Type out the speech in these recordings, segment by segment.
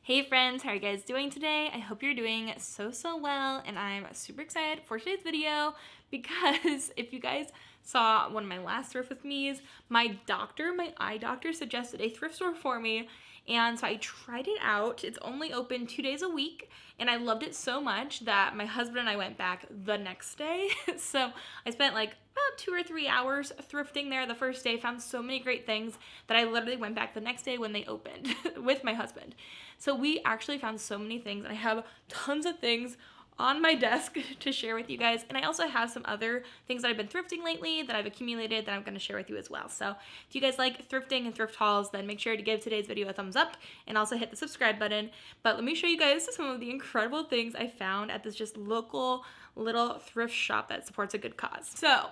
Hey friends, how are you guys doing today? I hope you're doing so well, and I'm super excited for today's video because if you guys saw one of my last thrift with me's, my eye doctor suggested a thrift store for me, and so I tried it out. It's only open 2 days a week, and I loved it so much that my husband and I went back the next day. So I spent like about 2 or 3 hours thrifting there the first day, found so many great things that I literally went back the next day when they opened with my husband. So we actually found so many things, and I have tons of things on my desk to share with you guys. And I also have some other things that I've been thrifting lately that I've accumulated that I'm going to share with you as well. So if you guys like thrifting and thrift hauls, then make sure to give today's video a thumbs up and also hit the subscribe button. But let me show you guys some of the incredible things I found at this just local little thrift shop that supports a good cause. So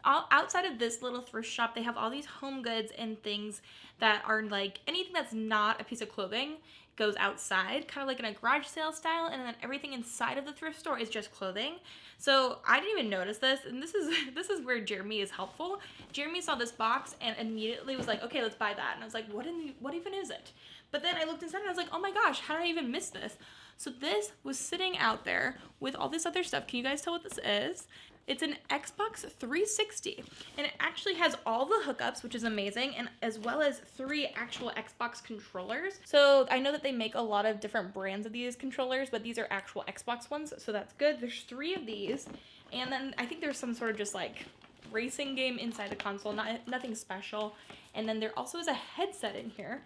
outside of this little thrift shop, they have all these home goods and things that are like anything that's not a piece of clothing goes outside, kind of like in a garage sale style, and then everything inside of the thrift store is just clothing. So I didn't even notice this, and this is where Jeremy is helpful. Jeremy saw this box and immediately was like, okay, let's buy that. And I was like, what even is it? But then I looked inside and I was like, oh my gosh, how did I even miss this? So this was sitting out there with all this other stuff. Can you guys tell what this is? It's an Xbox 360, and it actually has all the hookups, which is amazing, and as well as 3 actual Xbox controllers. So I know that they make a lot of different brands of these controllers, but these are actual Xbox ones, so that's good. There's 3 of these, and then I think there's some sort of just like racing game inside the console, nothing special. And then there also is a headset in here,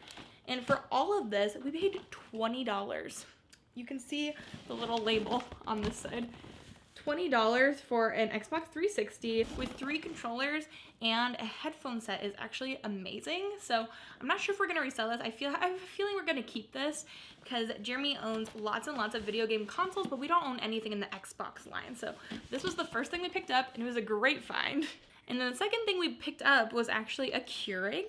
and for all of this, we paid $20. You can see the little label on this side. $20 for an Xbox 360 with 3 controllers and a headphone set is actually amazing. So I'm not sure if we're gonna resell this. I have a feeling we're gonna keep this because Jeremy owns lots and lots of video game consoles, but we don't own anything in the Xbox line. So this was the first thing we picked up, and it was a great find. And then the second thing we picked up was actually a Keurig.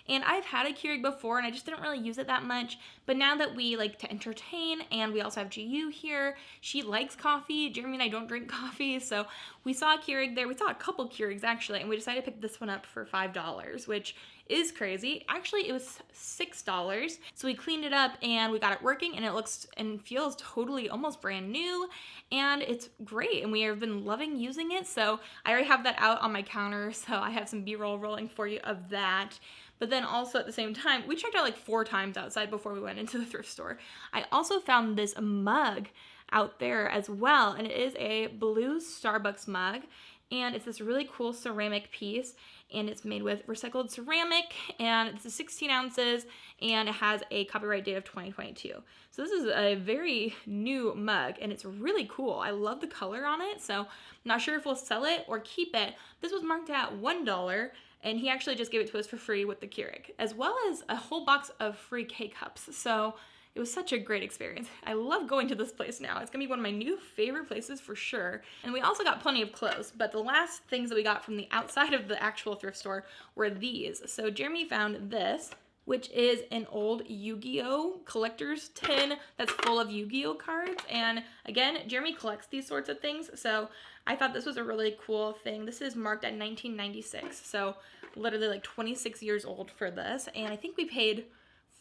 And I've had a Keurig before, and I just didn't really use it that much. But now that we like to entertain, and we also have GU here, she likes coffee. Jeremy and I don't drink coffee, so we saw a Keurig there. We saw a couple Keurigs actually, and we decided to pick this one up for $5, which is crazy. Actually, it was $6. So we cleaned it up and we got it working, and it looks and feels totally almost brand new, and it's great, and we have been loving using it. So I already have that out on my counter, so I have some B-roll rolling for you of that. But then also at the same time, we checked out like 4 times outside before we went into the thrift store. I also found this mug out there as well, and it is a blue Starbucks mug, and it's this really cool ceramic piece, and it's made with recycled ceramic, and it's 16 ounces, and it has a copyright date of 2022. So this is a very new mug, and it's really cool. I love the color on it, so I'm not sure if we'll sell it or keep it. This was marked at $1, and he actually just gave it to us for free with the Keurig, as well as a whole box of free K-cups. So it was such a great experience. I love going to this place now. It's gonna be one of my new favorite places for sure. And we also got plenty of clothes, but the last things that we got from the outside of the actual thrift store were these. So Jeremy found this, which is an old Yu-Gi-Oh collector's tin that's full of Yu-Gi-Oh cards. And again, Jeremy collects these sorts of things, so I thought this was a really cool thing. This is marked at 1996, so literally like 26 years old for this. And I think we paid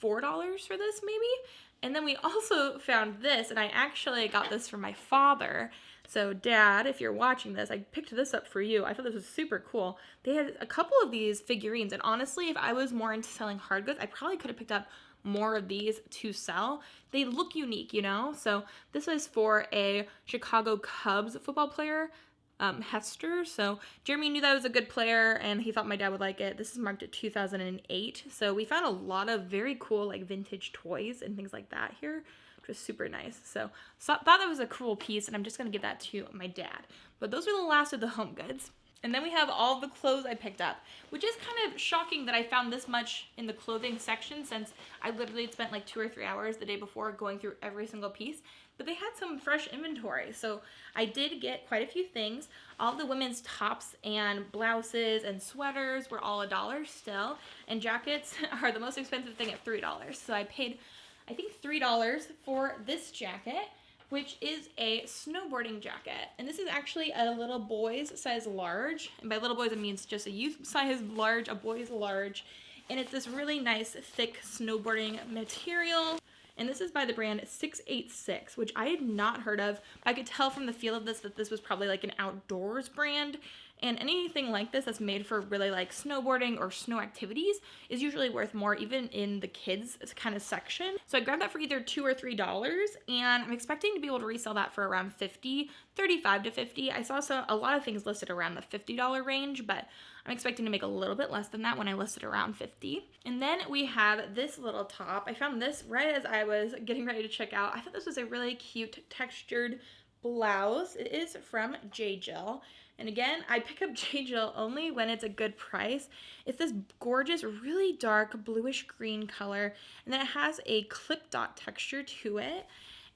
$4 for this maybe. And then we also found this, and I actually got this for my father. So Dad, if you're watching this, I picked this up for you. I thought this was super cool. They had a couple of these figurines, and honestly, if I was more into selling hard goods, I probably could have picked up more of these to sell. They look unique, you know? So this was for a Chicago Cubs football player, Hester. So Jeremy knew that was a good player, and he thought my dad would like it. This is marked at 2008. So we found a lot of very cool like vintage toys and things like that here, which was super nice. So thought that was a cool piece, and I'm just gonna give that to my dad. But those were the last of the home goods. And then we have all the clothes I picked up, which is kind of shocking that I found this much in the clothing section, since I literally had spent like 2 or 3 hours the day before going through every single piece. But they had some fresh inventory, so I did get quite a few things. All the women's tops and blouses and sweaters were all $1 still, and jackets are the most expensive thing at $3. So I paid, I think, $3 for this jacket, which is a snowboarding jacket. And this is actually a little boy's size large. And by little boys, it means just a youth size large, a boy's large. and it's this really nice thick snowboarding material. And this is by the brand 686, which I had not heard of. I could tell from the feel of this that this was probably like an outdoors brand. And anything like this that's made for really like snowboarding or snow activities is usually worth more, even in the kids kind of section. So I grabbed that for either $2 or $3, and I'm expecting to be able to resell that for around $50, $35 to $50. I saw a lot of things listed around the $50 range, but I'm expecting to make a little bit less than that when I listed around $50. And then we have this little top. I found this right as I was getting ready to check out. I thought this was a really cute textured blouse. It is from J.Jill. And again, I pick up J.Jill only when it's a good price. It's this gorgeous, really dark bluish green color, and then it has a clip dot texture to it,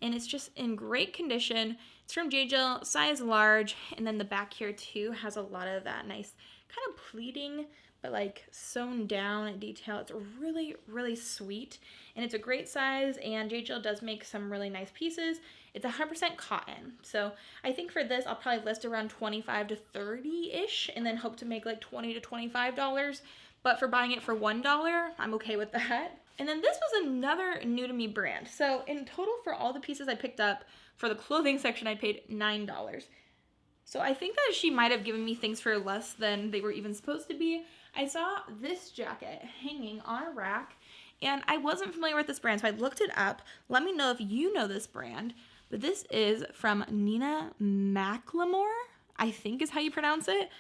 and it's just in great condition. It's from J.Jill, size large, and then the back here too has a lot of that nice kind of pleating, but like sewn down detail. It's really, really sweet, and it's a great size, and J.Jill does make some really nice pieces. It's 100% cotton. So I think for this, I'll probably list around $25 to $30-ish, and then hope to make like $20 to $25. But for buying it for $1, I'm okay with that. And then this was another new to me brand. So in total for all the pieces I picked up for the clothing section, I paid $9. So I think that she might have given me things for less than they were even supposed to be. I saw this jacket hanging on a rack, and I wasn't familiar with this brand, so I looked it up. Let me know if you know this brand. But this is from Nina Macklemore, I think is how you pronounce it.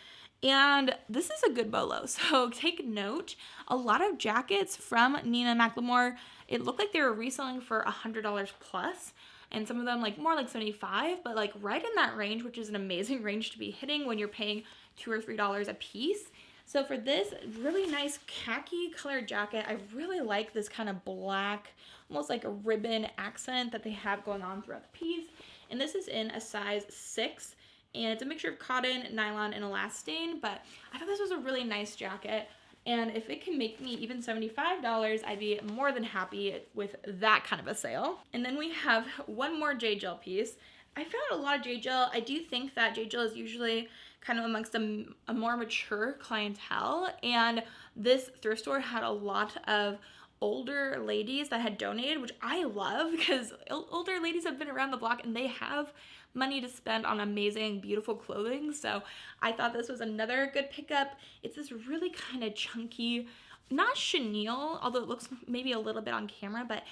And this is a good bolo, so take note. A lot of jackets from Nina Macklemore, it looked like they were reselling for $100 plus. And some of them like more like $75, but like right in that range, which is an amazing range to be hitting when you're paying $2 or $3 a piece. So for this really nice khaki colored jacket, I really like this kind of black, almost like a ribbon accent that they have going on throughout the piece. And this is in a size 6, and it's a mixture of cotton, nylon, and elastane, but I thought this was a really nice jacket. And if it can make me even $75, I'd be more than happy with that kind of a sale. And then we have one more J.Jill piece. I found a lot of J.Jill. I do think that J.Jill is usually kind of amongst a more mature clientele, and this thrift store had a lot of older ladies that had donated, which I love because older ladies have been around the block and they have money to spend on amazing, beautiful clothing. So I thought this was another good pickup. It's this really kind of chunky, not chenille, although it looks maybe a little bit on camera, but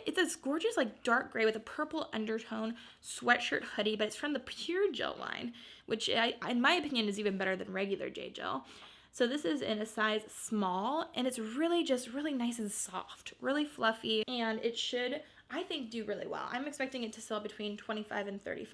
it's this gorgeous like dark gray with a purple undertone sweatshirt hoodie, but it's from the Pure Jill line, which in my opinion is even better than regular J.Jill. So this is in a size small, and it's really just really nice and soft, really fluffy, and it should, I think, do really well. I'm expecting it to sell between $25 and $35.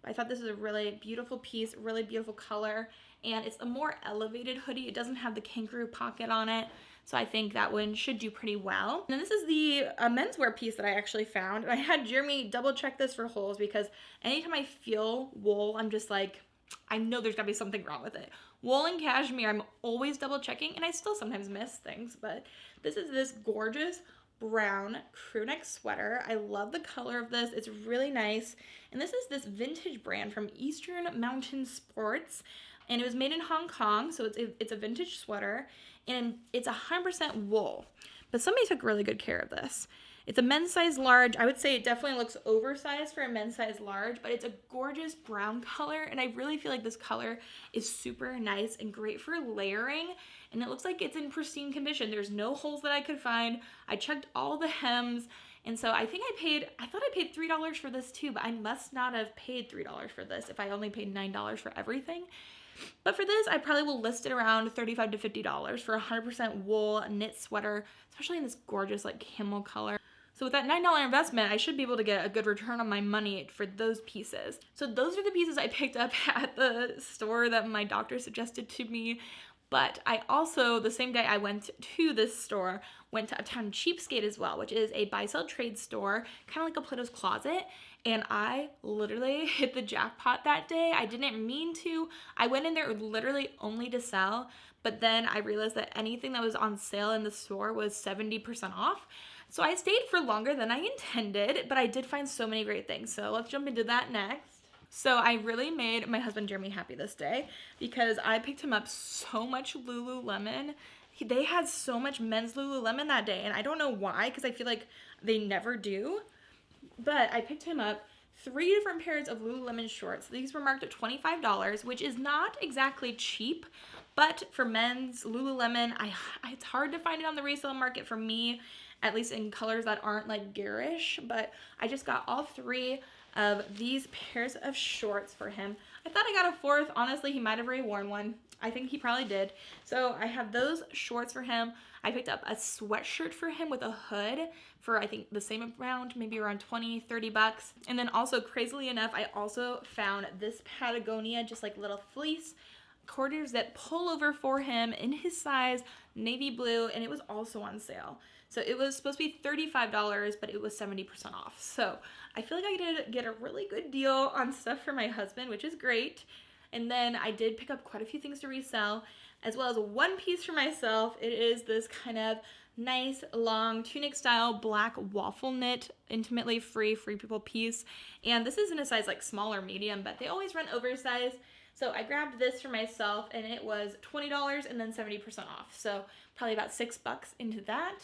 But I thought this was a really beautiful piece, really beautiful color, and it's a more elevated hoodie. It doesn't have the kangaroo pocket on it, so I think that one should do pretty well. And this is the menswear piece that I actually found. And I had Jeremy double check this for holes because anytime I feel wool, I'm just like, I know there's gotta be something wrong with it. Wool and cashmere, I'm always double checking, and I still sometimes miss things, but this is this gorgeous brown crew neck sweater. I love the color of this. It's really nice. And this is this vintage brand from Eastern Mountain Sports, and it was made in Hong Kong, so it's a vintage sweater, and it's 100% wool. But somebody took really good care of this. It's a men's size large. I would say it definitely looks oversized for a men's size large, but it's a gorgeous brown color, and I really feel like this color is super nice and great for layering, and it looks like it's in pristine condition. There's no holes that I could find. I checked all the hems, and so I thought I paid $3 for this too, but I must not have paid $3 for this if I only paid $9 for everything. But for this, I probably will list it around $35 to $50 for a 100% wool knit sweater, especially in this gorgeous like camel color. So with that $9 investment, I should be able to get a good return on my money for those pieces. So those are the pieces I picked up at the store that my doctor suggested to me. But I also, the same day I went to this store, went to Uptown Cheapskate as well, which is a buy-sell trade store, kind of like a Plato's Closet. And I literally hit the jackpot that day. I didn't mean to. I went in there literally only to sell, but then I realized that anything that was on sale in the store was 70% off. So I stayed for longer than I intended, but I did find so many great things. So let's jump into that next. So I really made my husband Jeremy happy this day because I picked him up so much Lululemon. they had so much men's Lululemon that day, and I don't know why, because I feel like they never do. But I picked him up 3 different pairs of Lululemon shorts. These were marked at $25, which is not exactly cheap, but for men's Lululemon, it's hard to find it on the resale market for me, at least in colors that aren't like garish. But I just got all 3 of these pairs of shorts for him. I thought I got a 4th. Honestly, he might have already worn one. I think he probably did. So I have those shorts for him. I picked up a sweatshirt for him with a hood for, I think, the same amount, maybe around 20, 30 bucks. And then also, crazily enough, I also found this Patagonia, just like little fleece quarter zip pullover for him in his size, navy blue, and it was also on sale. So it was supposed to be $35, but it was 70% off. So I feel like I did get a really good deal on stuff for my husband, which is great. And then I did pick up quite a few things to resell, as well as one piece for myself. It is this kind of nice long tunic style black waffle knit, intimately free people piece. And this is in a size like small or medium, but they always run oversized. So I grabbed this for myself, and it was $20 and then 70% off. So probably about $6 into that.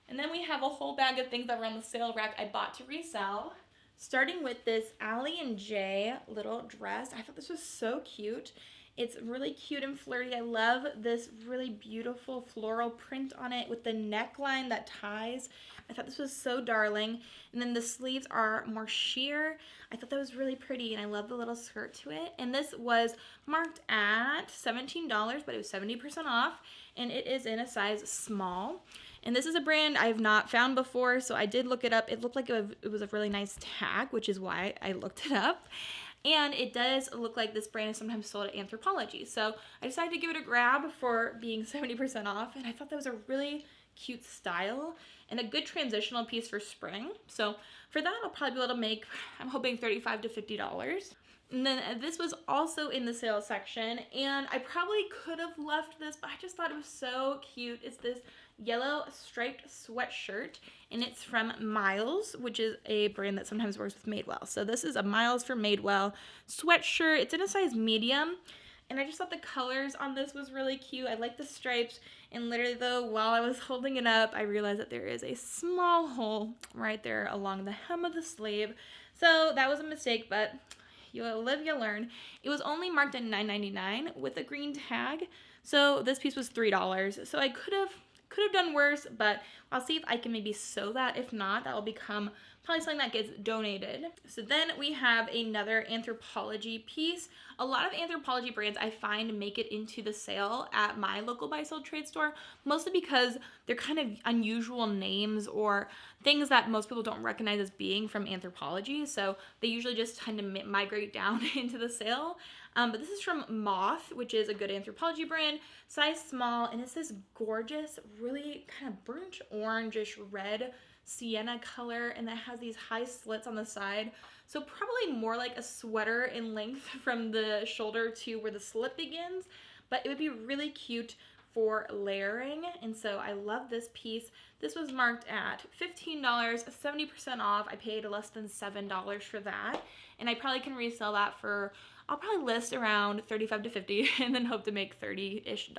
And then we have a whole bag of things that were on the sale rack I bought to resell. Starting with this Allie and Jay little dress. I thought this was so cute. It's really cute and flirty. I love this really beautiful floral print on it with the neckline that ties. I thought this was so darling. And then the sleeves are more sheer. I thought that was really pretty, and I love the little skirt to it. And this was marked at $17, but it was 70% off, and it is in a size small. And this is a brand I have not found before, so I did look it up. It looked like it was a really nice tag, which is why I looked it up. And it does look like this brand is sometimes sold at Anthropologie. So I decided to give it a grab for being 70% off, and I thought that was a really cute style and a good transitional piece for spring. So for that, I'll probably be able to make, I'm hoping, $35 to $50. And then this was also in the sale section, and I probably could have left this, but I just thought it was so cute. It's this yellow striped sweatshirt, and it's from Miles, which is a brand that sometimes works with Madewell. So this is a Miles for Madewell sweatshirt. It's in a size medium, and I just thought the colors on this was really cute. I like the stripes, and literally though, while I was holding it up, I realized that there is a small hole right there along the hem of the sleeve. So that was a mistake, but you'll live, you'll learn. It was only marked at $9.99 with a green tag, so this piece was $3. So I could have done worse, but I'll see if I can maybe sew that. If not, that will become probably something that gets donated. So then we have another Anthropologie piece. A lot of Anthropologie brands I find make it into the sale at my local buy-sell trade store, mostly because they're kind of unusual names or things that most people don't recognize as being from Anthropologie. So they usually just tend to migrate down into the sale. But this is from Moth, which is a good Anthropologie brand, size small, and it's this gorgeous, really kind of burnt orangish red sienna color, and that has these high slits on the side. So probably more like a sweater in length from the shoulder to where the slit begins, but it would be really cute for layering, and so I love this piece. This was marked at $15, 70% off. I paid less than $7 for that, and I probably can resell that for, I'll probably list around $35 to $50 and then hope to make $30-ish.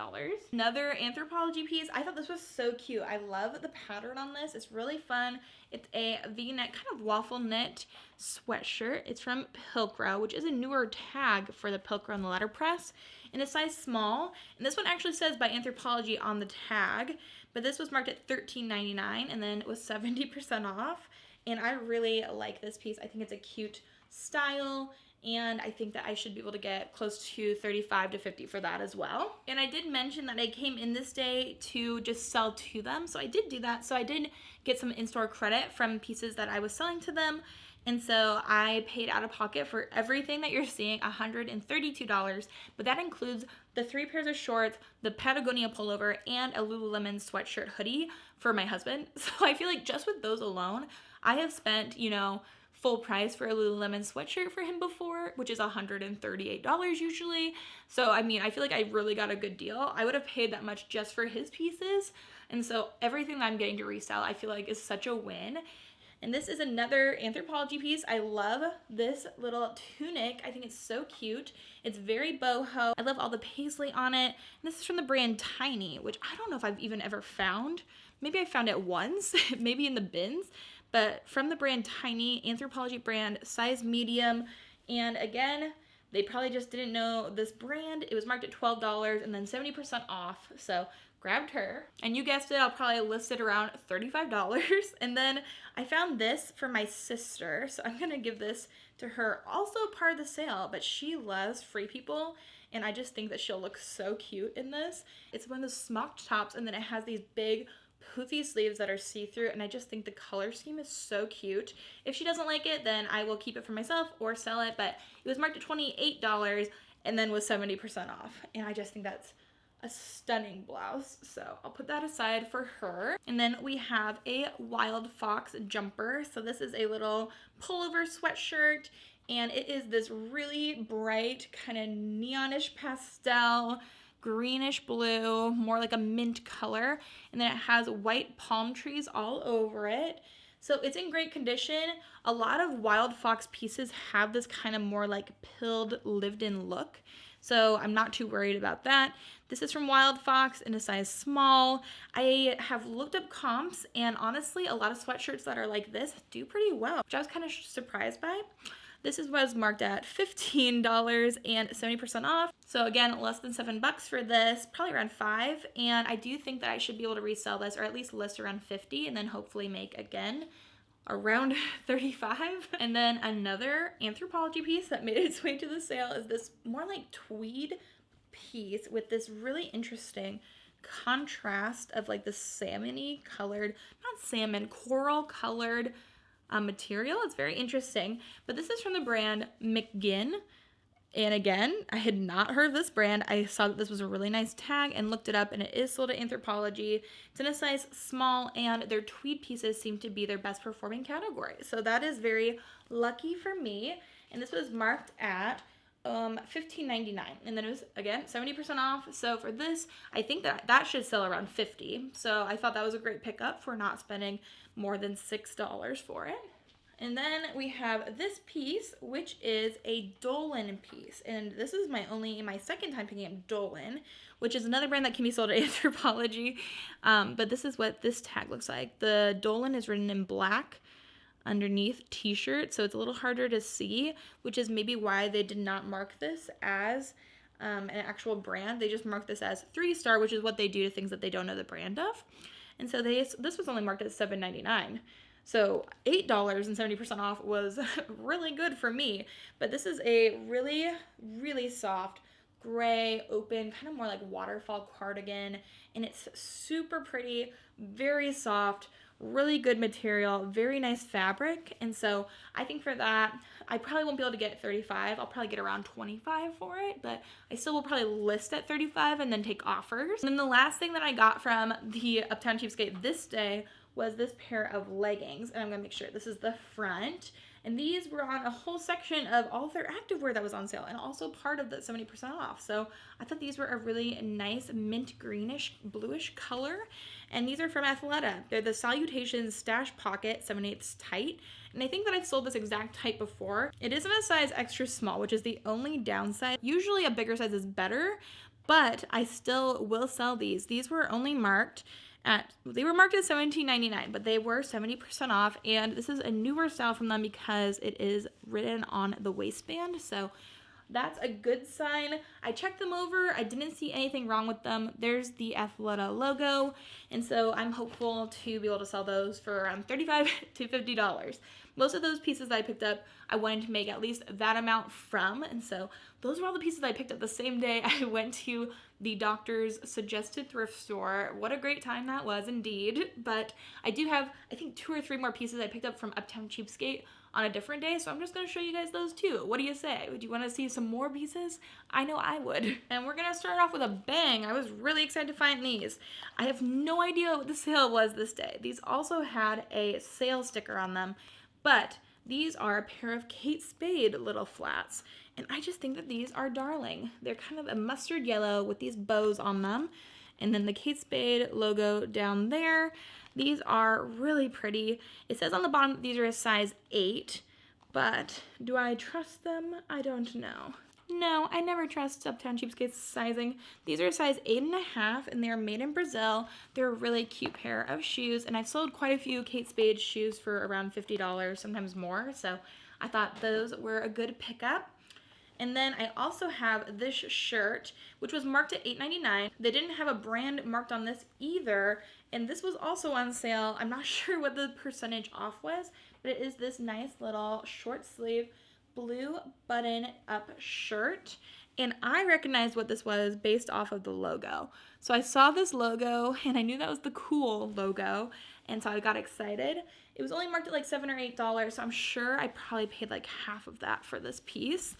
Another Anthropologie piece. I thought this was so cute. I love the pattern on this. It's really fun. It's a V-neck kind of waffle knit sweatshirt. It's from Pilcrow, which is a newer tag for the Pilcrow and the letterpress, in a size small. And this one actually says by Anthropologie on the tag, but this was marked at $13.99 and then it was 70% off. And I really like this piece. I think it's a cute style, and I think that I should be able to get close to $35 to $50 for that as well. And I did mention that I came in this day to just sell to them, so I did do that. So I did get some in-store credit from pieces that I was selling to them, and so I paid out of pocket for everything that you're seeing, $132, but that includes the 3 pairs of shorts, the Patagonia pullover, and a Lululemon sweatshirt hoodie for my husband. So I feel like just with those alone, I have spent, full price for a Lululemon sweatshirt for him before, which is $138 usually. So, I feel like I really got a good deal. I would have paid that much just for his pieces. And so everything that I'm getting to resell, I feel like is such a win. And this is another Anthropologie piece. I love this little tunic. I think it's so cute. It's very boho. I love all the paisley on it. And this is from the brand Tiny, which I don't know if I've even ever found. Maybe I found it once, maybe in the bins. But from the brand Tiny, Anthropologie brand, size medium. And again, they probably just didn't know this brand. It was marked at $12 and then 70% off. So grabbed her. And you guessed it, I'll probably list it around $35. And then I found this for my sister. So I'm going to give this to her. Also part of the sale, but she loves Free People. And I just think that she'll look so cute in this. It's one of those smocked tops, and then it has these big poofy sleeves that are see-through, and I just think the color scheme is so cute. If she doesn't like it, then I will keep it for myself or sell it, but it was marked at $28 and then was 70% off, and I just think that's a stunning blouse, so I'll put that aside for her. And then we have a Wild Fox jumper. So this is a little pullover sweatshirt, and it is this really bright kind of neonish pastel greenish blue, more like a mint color, and then it has white palm trees all over it. So it's in great condition. A lot of Wild Fox pieces have this kind of more like pilled, lived-in look, so I'm not too worried about that. This is from Wild Fox in a size small. I have looked up comps, and honestly, a lot of sweatshirts that are like this do pretty well, which I was kind of surprised by. This was marked at $15 and 70% off. So again, less than $7 for this, probably around $5. And I do think that I should be able to resell this, or at least list around $50, and then hopefully make again around $35. And then another Anthropologie piece that made its way to the sale is this more like tweed piece with this really interesting contrast of like the salmon-y colored, not salmon, coral colored material. It's very interesting, but this is from the brand McGinn. And again, I had not heard of this brand. I saw that this was a really nice tag and looked it up, and it is sold at Anthropologie. It's in a size small, and their tweed pieces seem to be their best performing category. So that is very lucky for me. And this was marked at $15.99, and then it was again 70% off. So for this, I think that should sell around $50. So I thought that was a great pickup for not spending more than $6 for it. And then we have this piece, which is a Dolan piece. And this is my second time picking up Dolan, which is another brand that can be sold at Anthropologie. But this is what this tag looks like. The Dolan is written in black underneath t-shirt, so it's a little harder to see, which is maybe why they did not mark this as an actual brand. They just marked this as 3-star, which is what they do to things that they don't know the brand of. And so this was only marked at $7.99. So $8 and 70% off was really good for me. But this is a really, really soft gray, open, kind of more like waterfall cardigan. And it's super pretty, very soft, really good material, very nice fabric. And so I think for that, I probably won't be able to get $35. I'll probably get around $25 for it, but I still will probably list at $35 and then take offers. And then the last thing that I got from the Uptown Cheapskate this day was this pair of leggings. And I'm gonna make sure this is the front. And these were on a whole section of all their activewear that was on sale, and also part of the 70% off. So I thought these were a really nice mint greenish, bluish color. And these are from Athleta. They're the Salutations Stash Pocket 7/8 tight. And I think that I've sold this exact type before. It is in a size extra small, which is the only downside. Usually a bigger size is better, but I still will sell these. These were only marked at $17.99, but they were 70% off, and this is a newer style from them because it is written on the waistband, so that's a good sign. I checked them over. I didn't see anything wrong with them. There's the Athleta logo, and so I'm hopeful to be able to sell those for around $35 to $50. Most of those pieces that I picked up, I wanted to make at least that amount from, and so those were all the pieces I picked up the same day I went to the doctor's suggested thrift store. What a great time that was indeed. But I do have, I think, 2 or 3 more pieces I picked up from Uptown Cheapskate on a different day, so I'm just going to show you guys those too. What do you say? Would you want to see some more pieces? I know I would. And we're going to start off with a bang. I was really excited to find these. I have no idea what the sale was this day. These also had a sale sticker on them, but these are a pair of Kate Spade little flats. And I just think that these are darling. They're kind of a mustard yellow with these bows on them. and then the Kate Spade logo down there. These are really pretty. It says on the bottom that these are a size 8, but do I trust them? I don't know. No, I never trust Uptown Cheapskate's sizing. These are a size 8.5, and they're made in Brazil. They're a really cute pair of shoes, and I've sold quite a few Kate Spade shoes for around $50, sometimes more, so I thought those were a good pickup. And then I also have this shirt, which was marked at $8.99. They didn't have a brand marked on this either, and this was also on sale. I'm not sure what the percentage off was, but it is this nice little short sleeve blue button up shirt, and I recognized what this was based off of the logo. So I saw this logo and I knew that was the Kuhl logo, and so I got excited. It was only marked at like $7 or $8, so I'm sure I probably paid like half of that for this piece.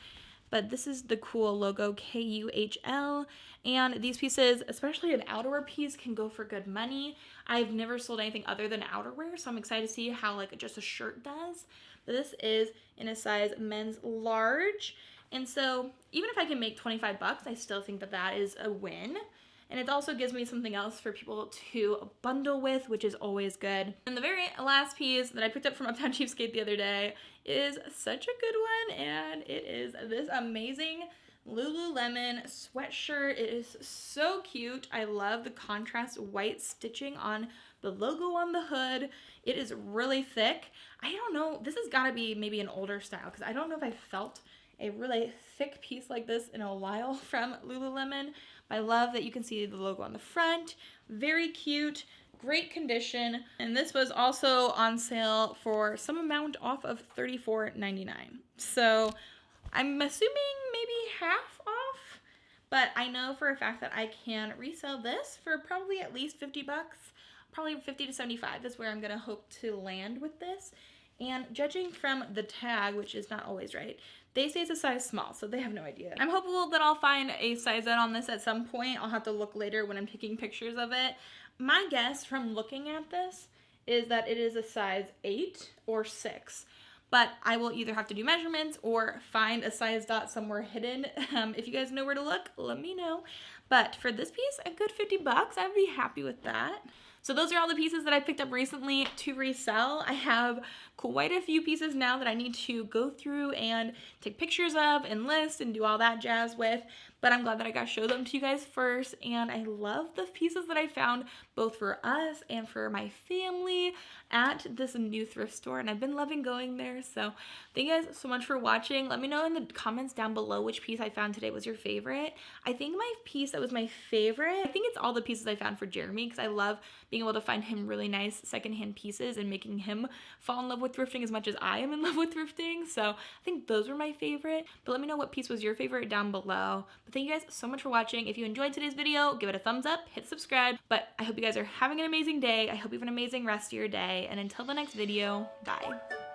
But this is the Kuhl logo, Kuhl, and these pieces, especially an outerwear piece, can go for good money. I've never sold anything other than outerwear, so I'm excited to see how like just a shirt does. But this is in a size men's large, and so even if I can make 25 bucks, I still think that that is a win. And it also gives me something else for people to bundle with, which is always good. And the very last piece that I picked up from Uptown Cheapskate the other day is such a good one, and it is this amazing Lululemon sweatshirt. It is so cute. I love the contrast white stitching on the logo on the hood. It is really thick. I don't know, this has got to be maybe an older style, because I don't know if I felt a really thick piece like this in a while from Lululemon. I love that you can see the logo on the front. Very cute, great condition. And this was also on sale for some amount off of $34.99. So I'm assuming maybe half off, but I know for a fact that I can resell this for probably at least 50 bucks. Probably 50 to 75 is where I'm gonna hope to land with this. And judging from the tag, which is not always right, they say it's a size small, so they have no idea. I'm hopeful that I'll find a size out on this at some point. I'll have to look later when I'm taking pictures of it. My guess from looking at this is that it is a size 8 or 6. But I will either have to do measurements or find a size dot somewhere hidden. If you guys know where to look, let me know. But for this piece, a good 50 bucks, I'd be happy with that. So those are all the pieces that I picked up recently to resell. I have quite a few pieces now that I need to go through and take pictures of and list and do all that jazz with. But I'm glad that I got to show them to you guys first. And I love the pieces that I found both for us and for my family at this new thrift store. And I've been loving going there. So thank you guys so much for watching. Let me know in the comments down below which piece I found today was your favorite. I think my piece that was my favorite, I think it's all the pieces I found for Jeremy, because I love being able to find him really nice secondhand pieces and making him fall in love with thrifting as much as I am in love with thrifting. So I think those were my favorite. But let me know what piece was your favorite down below. But thank you guys so much for watching. If you enjoyed today's video, give it a thumbs up, hit subscribe. But I hope you guys are having an amazing day. I hope you have an amazing rest of your day. And until the next video, bye.